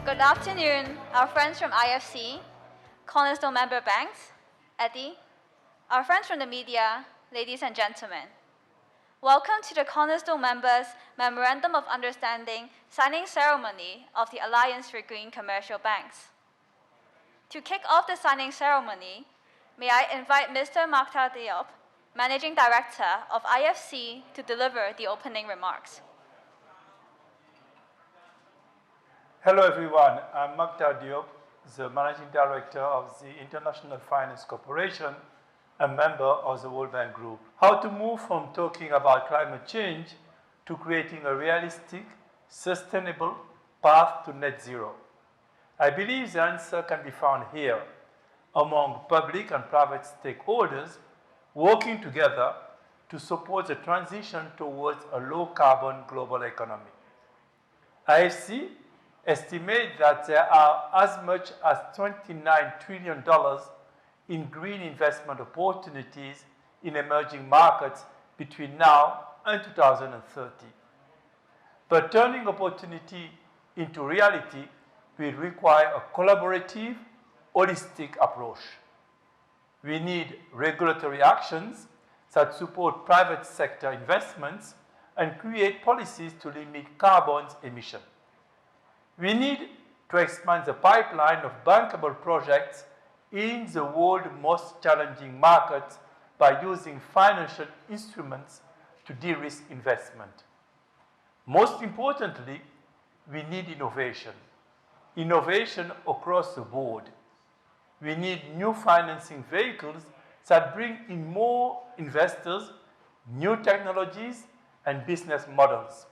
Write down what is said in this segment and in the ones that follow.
Good afternoon, our friends from IFC, Cornerstone member banks, Eddie, our friends from the media, ladies and gentlemen. Welcome to the Cornerstone members' Memorandum of Understanding Signing Ceremony of the Alliance for Green Commercial Banks. To kick off the signing ceremony, may I invite Mr. Mokhtar Diop, Managing Director of IFC, to deliver the opening remarks. Hello everyone, I'm Mokhtar Diop, the Managing Director of the International Finance Corporation, a member of the World Bank Group. How to move from talking about climate change to creating a realistic, sustainable path to net zero? I believe the answer can be found here, among public and private stakeholders working together to support the transition towards a low-carbon global economy. IFC estimates that there are as much as $29 trillion in green investment opportunities in emerging markets between now and 2030. But turning opportunity into reality will require a collaborative, holistic approach. We need regulatory actions that support private sector investments and create policies to limit carbon emissions. We need to expand the pipeline of bankable projects in the world's most challenging markets by using financial instruments to de-risk investment. Most importantly, we need innovation. Innovation across the board. We need new financing vehicles that bring in more investors, new technologies and business models,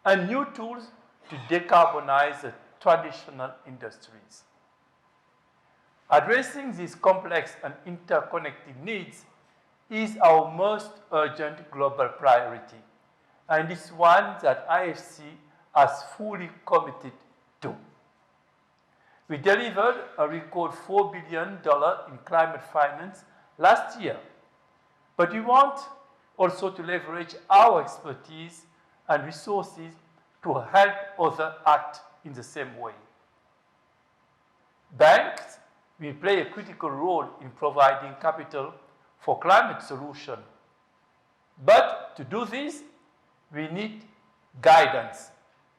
and new tools to decarbonize the traditional industries. Addressing these complex and interconnected needs is our most urgent global priority, and it's one that IFC has fully committed to. We delivered a record $4 billion in climate finance last year, but we want also to leverage our expertise and resources to help others act in the same way. Banks will play a critical role in providing capital for climate solutions. But to do this, we need guidance.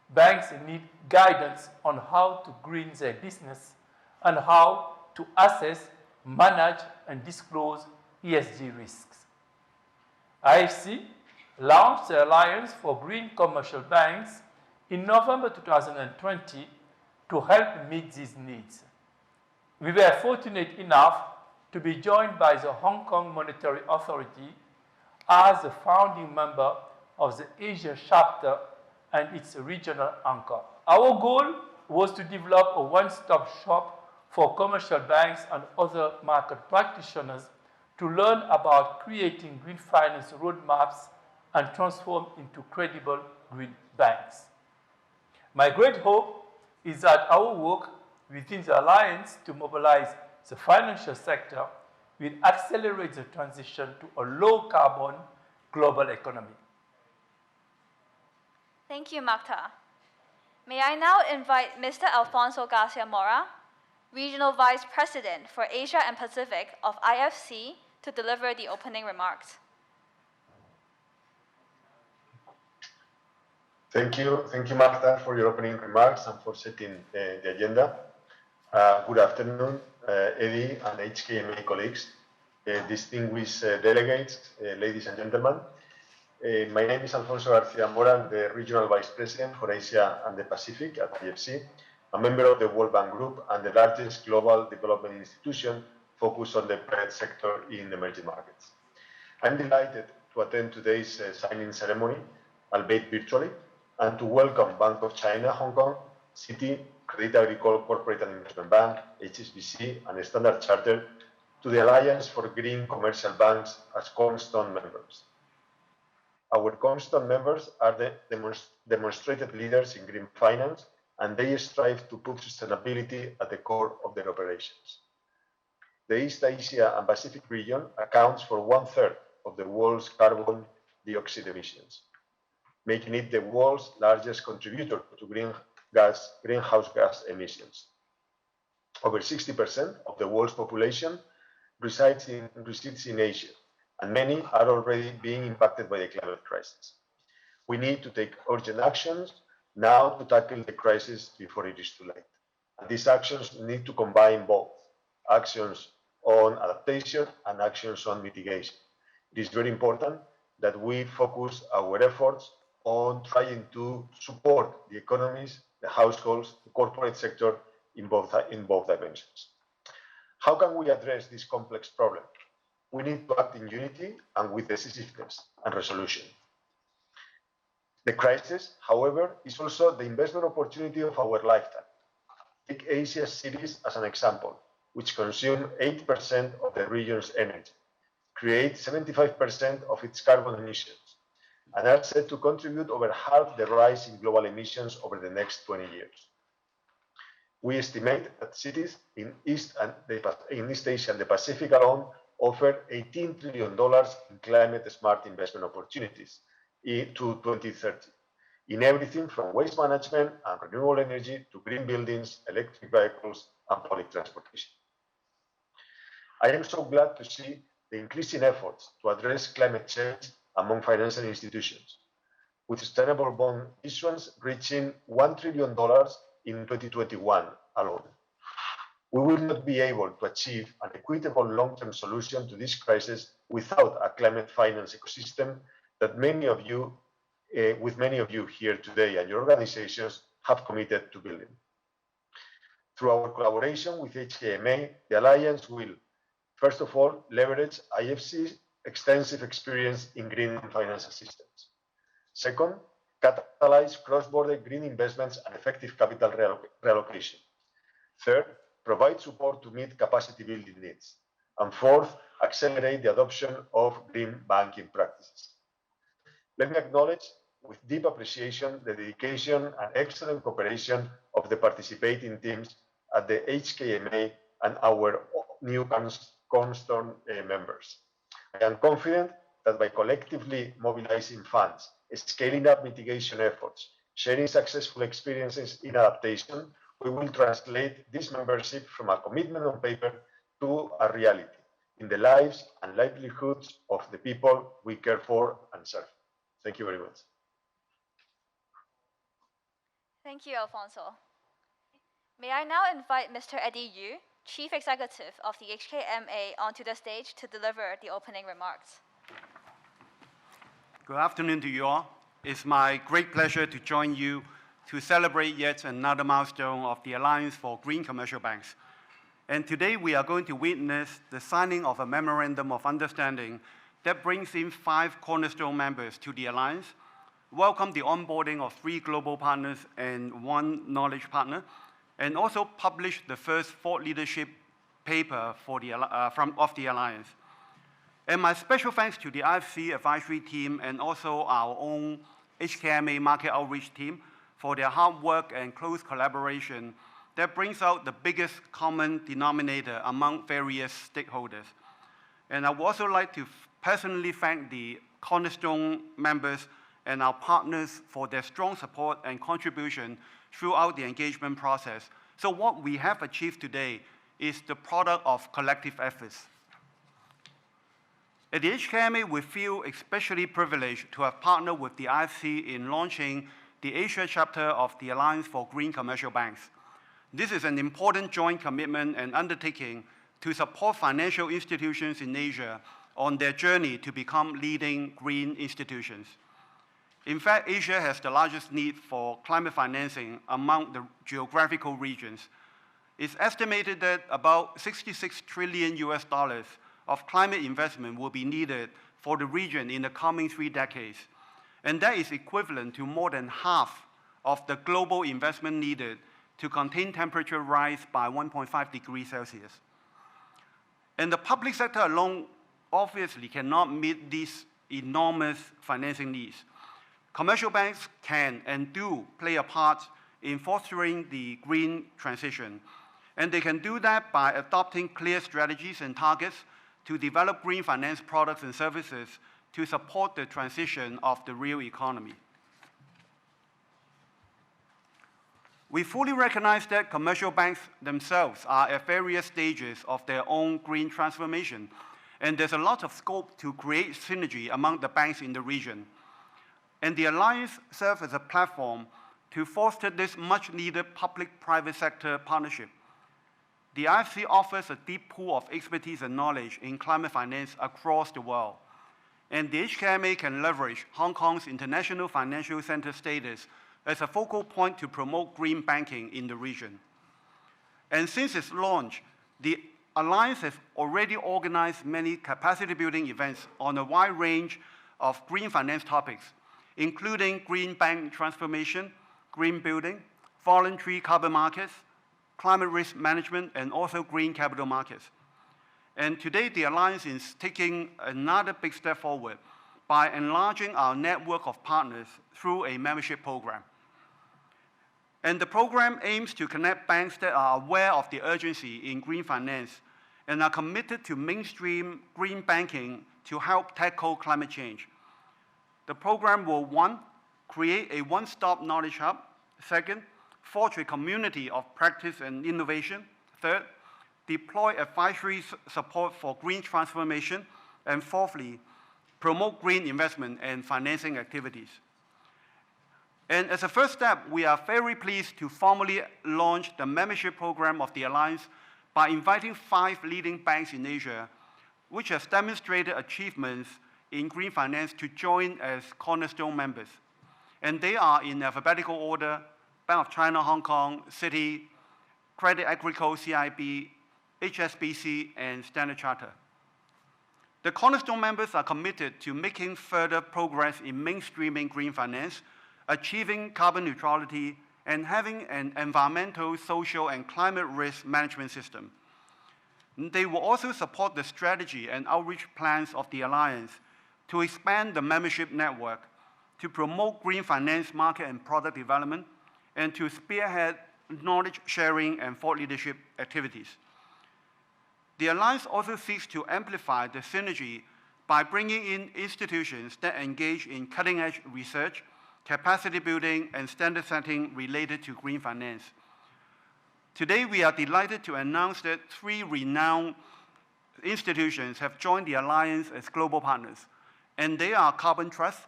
Banks need guidance on how to green their business and how to assess, manage, and disclose ESG risks. IFC launched the Alliance for Green Commercial Banks in November 2020 to help meet these needs. We were fortunate enough to be joined by the Hong Kong Monetary Authority as a founding member of the Asia chapter and its regional anchor. Our goal was to develop a one-stop shop for commercial banks and other market practitioners to learn about creating green finance roadmaps and transform into credible green banks. My great hope is that our work within the Alliance to mobilize the financial sector will accelerate the transition to a low-carbon global economy. Thank you, Mokhtar. May I now invite Mr. Alfonso Garcia Mora, Regional Vice President for Asia and Pacific of IFC, to deliver the opening remarks. Thank you, Mokhtar, for your opening remarks and for setting the agenda. Good afternoon, Eddie and HKMA colleagues, distinguished delegates, ladies and gentlemen. My name is Alfonso Garcia Mora. I'm the Regional Vice President for Asia and the Pacific at IFC, a member of the World Bank Group and the largest global development institution focused on the private sector in emerging markets. I'm delighted to attend today's signing ceremony, albeit virtually, and to welcome Bank of China, Hong Kong, Citi, Crédit Agricole Corporate and Investment Bank, HSBC, and Standard Chartered to the Alliance for Green Commercial Banks as Cornerstone members. Our Cornerstone members are the demonstrated leaders in green finance, and they strive to put sustainability at the core of their operations. The East Asia and Pacific region accounts for 1/3 of the world's carbon dioxide emissions, making it the world's largest contributor to greenhouse gas emissions. Over 60% of the world's population resides in Asia, and many are already being impacted by the climate crisis. We need to take urgent actions now to tackle the crisis before it is too late. And these actions need to combine both actions on adaptation and actions on mitigation. It is very important that we focus our efforts on trying to support the economies, the households, the corporate sector in both dimensions. How can we address this complex problem? We need to act in unity and with decisiveness and resolution. The crisis, however, is also the investment opportunity of our lifetime. Take Asia's cities as an example, which consume 8% of the region's energy, create 75% of its carbon emissions, and are set to contribute over half the rise in global emissions over the next 20 years. We estimate that cities in East Asia and the Pacific alone offer $18 trillion in climate-smart investment opportunities to 2030, in everything from waste management and renewable energy to green buildings, electric vehicles, and public transportation. I am so glad to see the increasing efforts to address climate change among financial institutions, with sustainable bond issuance reaching $1 trillion in 2021 alone. We will not be able to achieve an equitable long-term solution to this crisis without a climate finance ecosystem that many of you here today and your organizations have committed to building. Through our collaboration with HKMA, the Alliance will, first of all, leverage IFC's extensive experience in green financial systems. Second, catalyze cross-border green investments and effective capital reallocation. Third, provide support to meet capacity building needs. And fourth, accelerate the adoption of green banking practices. Let me acknowledge with deep appreciation the dedication and excellent cooperation of the participating teams at the HKMA and our new Cornerstone members. I am confident that by collectively mobilizing funds, scaling up mitigation efforts, sharing successful experiences in adaptation, we will translate this membership from a commitment on paper to a reality in the lives and livelihoods of the people we care for and serve. Thank you very much. Thank you, Alfonso. May I now invite Mr. Eddie Yu, Chief Executive of the HKMA, onto the stage to deliver the opening remarks. Good afternoon to you all. It's my great pleasure to join you to celebrate yet another milestone of the Alliance for Green Commercial Banks. And today we are going to witness the signing of a memorandum of understanding that brings in 5 Cornerstone members to the Alliance, welcome the onboarding of 3 global partners and 1 knowledge partner, and also publish the first thought leadership paper for of the Alliance. And my special thanks to the IFC advisory team and also our own HKMA market outreach team for their hard work and close collaboration that brings out the biggest common denominator among various stakeholders. And I would also like to personally thank the Cornerstone members and our partners for their strong support and contribution throughout the engagement process. So what we have achieved today is the product of collective efforts. At the HKMA, we feel especially privileged to have partnered with the IFC in launching the Asia chapter of the Alliance for Green Commercial Banks. This is an important joint commitment and undertaking to support financial institutions in Asia on their journey to become leading green institutions. In fact, Asia has the largest need for climate financing among the geographical regions. It's estimated that about $66 trillion of climate investment will be needed for the region in the coming 3 decades. And that is equivalent to more than half of the global investment needed to contain temperature rise by 1.5 degrees Celsius. And the public sector alone obviously cannot meet these enormous financing needs. Commercial banks can and do play a part in fostering the green transition. And they can do that by adopting clear strategies and targets to develop green finance products and services to support the transition of the real economy. We fully recognize that commercial banks themselves are at various stages of their own green transformation, and there's a lot of scope to create synergy among the banks in the region. And the Alliance serves as a platform to foster this much-needed public-private sector partnership. The IFC offers a deep pool of expertise and knowledge in climate finance across the world, and the HKMA can leverage Hong Kong's international financial center status as a focal point to promote green banking in the region. And since its launch, the Alliance has already organized many capacity-building events on a wide range of green finance topics, including green bank transformation, green building, voluntary carbon markets, climate risk management, and also green capital markets. And today, the Alliance is taking another big step forward by enlarging our network of partners through a membership program. And the program aims to connect banks that are aware of the urgency in green finance and are committed to mainstream green banking to help tackle climate change. The program will, 1, create a one-stop knowledge hub. 2nd, forge a community of practice and innovation. 3rd, deploy advisory support for green transformation. And 4thly, promote green investment and financing activities. And as a first step, we are very pleased to formally launch the membership program of the Alliance by inviting 5 leading banks in Asia, which has demonstrated achievements in green finance, to join as Cornerstone members. And they are in alphabetical order: Bank of China, Hong Kong, Citi, Credit Agricole, CIB, HSBC, and Standard Chartered. The Cornerstone members are committed to making further progress in mainstreaming green finance, achieving carbon neutrality, and having an environmental, social, and climate risk management system. They will also support the strategy and outreach plans of the Alliance to expand the membership network, to promote green finance market and product development, and to spearhead knowledge sharing and thought leadership activities. The Alliance also seeks to amplify the synergy by bringing in institutions that engage in cutting-edge research, capacity building, and standard setting related to green finance. Today, we are delighted to announce that 3 renowned institutions have joined the Alliance as global partners, and they are Carbon Trust,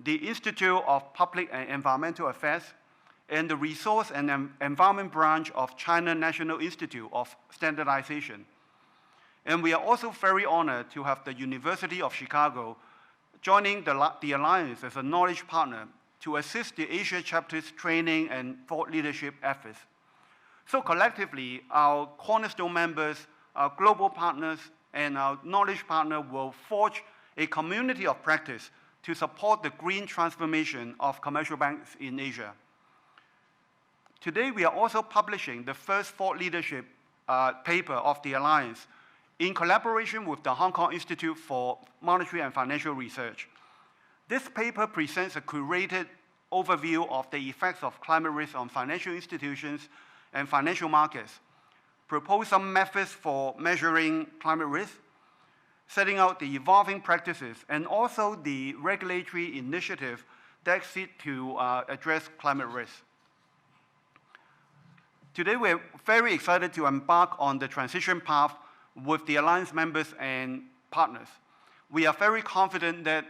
the Institute of Public and Environmental Affairs, and the Resource and Environment Branch of China National Institute of Standardization. And we are also very honored to have the University of Chicago joining the Alliance as a knowledge partner to assist the Asia chapter's training and thought leadership efforts. So collectively, our Cornerstone members, our global partners, and our knowledge partner will forge a community of practice to support the green transformation of commercial banks in Asia. Today, we are also publishing the first thought leadership paper of the Alliance in collaboration with the Hong Kong Institute for Monetary and Financial Research. This paper presents a curated overview of the effects of climate risk on financial institutions and financial markets, propose some methods for measuring climate risk, setting out the evolving practices, and also the regulatory initiative that seek to address climate risk. Today, we're very excited to embark on the transition path with the Alliance members and partners. We are very confident that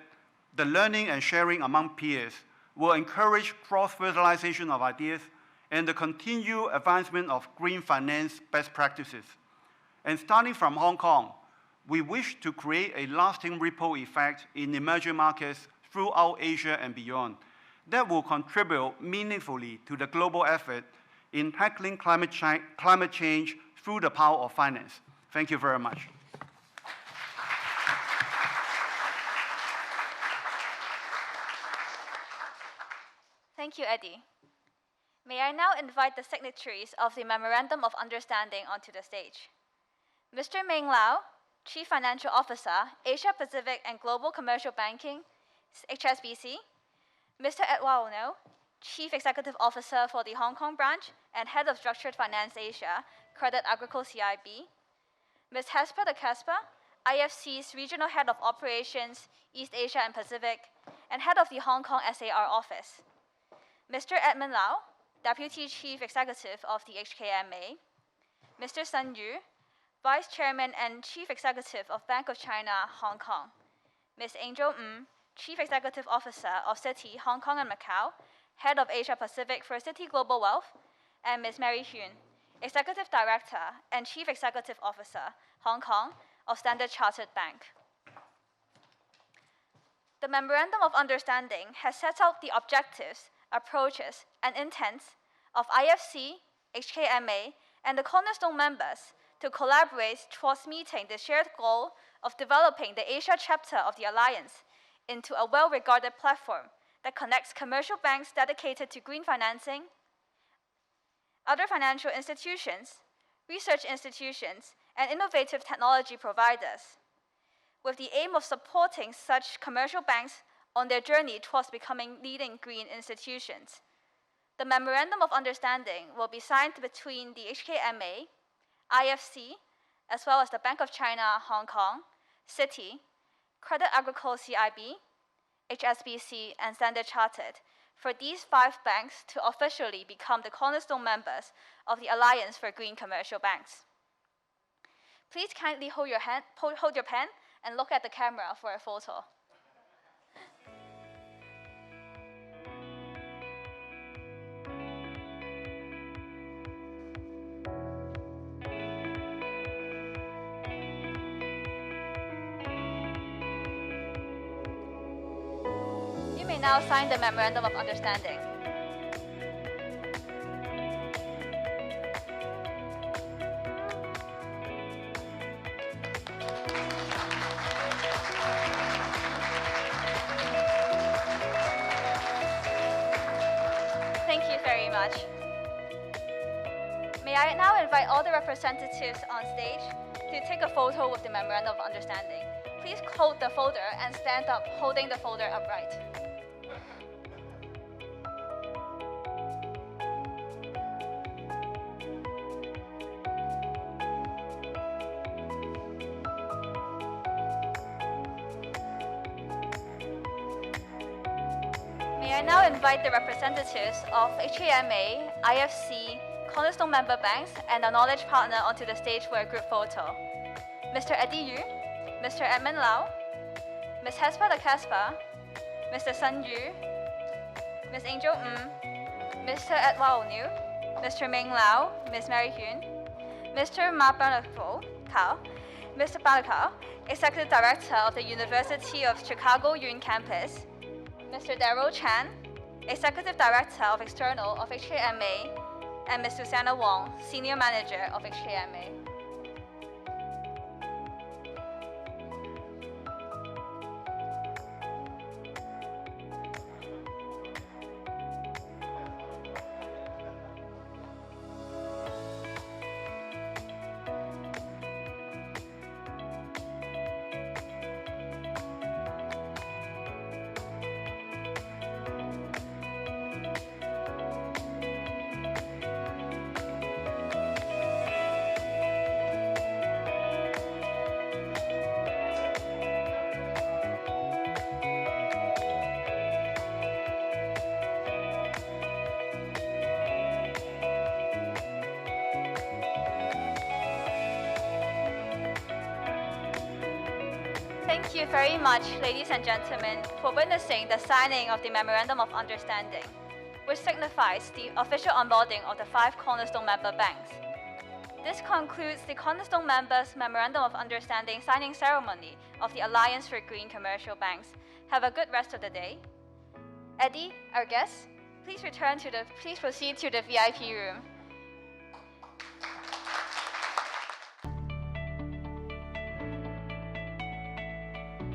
the learning and sharing among peers will encourage cross-fertilization of ideas and the continued advancement of green finance best practices. And starting from Hong Kong, we wish to create a lasting ripple effect in emerging markets throughout Asia and beyond that will contribute meaningfully to the global effort in tackling climate change through the power of finance. Thank you very much. Thank you, Eddie. May I now invite the signatories of the Memorandum of Understanding onto the stage. Mr. Ming Lau, Chief Financial Officer, Asia Pacific and Global Commercial Banking, HSBC. Mr. Edouard Ono, Chief Executive Officer for the Hong Kong branch and Head of Structured Finance Asia, Credit Agricole CIB. Ms. Hesper de Casper, IFC's Regional Head of Operations, East Asia and Pacific, and Head of the Hong Kong SAR Office. Mr. Edmund Lau, Deputy Chief Executive of the HKMA, Mr. Sun Yu, Vice Chairman and Chief Executive of Bank of China, Hong Kong, Ms. Angel Chief Executive Officer of Citi, Hong Kong and Macau, Head of Asia Pacific for Citi Global Wealth, and Ms. Mary Hyun, Executive Director and Chief Executive Officer, Hong Kong, of Standard Chartered Bank. The Memorandum of Understanding has set out the objectives, approaches, and intents of IFC, HKMA, and the Cornerstone members to collaborate towards meeting the shared goal of developing the Asia chapter of the Alliance into a well-regarded platform that connects commercial banks dedicated to green financing, other financial institutions, research institutions, and innovative technology providers, with the aim of supporting such commercial banks on their journey towards becoming leading green institutions. The Memorandum of Understanding will be signed between the HKMA, IFC, as well as the Bank of China, Hong Kong, Citi, Credit Agricole CIB, HSBC, and Standard Chartered, for these 5 banks to officially become the cornerstone members of the Alliance for Green Commercial Banks. Please kindly hold your pen and look at the camera for a photo. You may now sign the Memorandum of Understanding. Thank you very much. May I now invite all the representatives on stage to take a photo with the Memorandum of Understanding. Please hold the folder and stand up holding the folder upright. May I now invite the representatives of HKMA, IFC, Cornerstone member banks, and our knowledge partner onto the stage for a group photo. Mr. Eddie Yu, Mr. Edmund Lau, Ms. Hesper de Casper, Mr. Sun Yu, Ms. Angel Mr. Edward Liu, Mr. Ming Lau, Ms. Mary Hyun, Mr. Ma Bao, Mr. Bao, Executive Director of the University of Chicago Yun Campus, Mr. Daryl Chan, Executive Director of External of HKMA, and Ms. Susanna Wong, Senior Manager of HKMA. Thank you very much, ladies and gentlemen, for witnessing the signing of the Memorandum of Understanding, which signifies the official onboarding of the 5 Cornerstone member banks. This concludes the Cornerstone members' Memorandum of Understanding signing ceremony of the Alliance for Green Commercial Banks. Have a good rest of the day. Eddie, our guest, please proceed to the VIP room.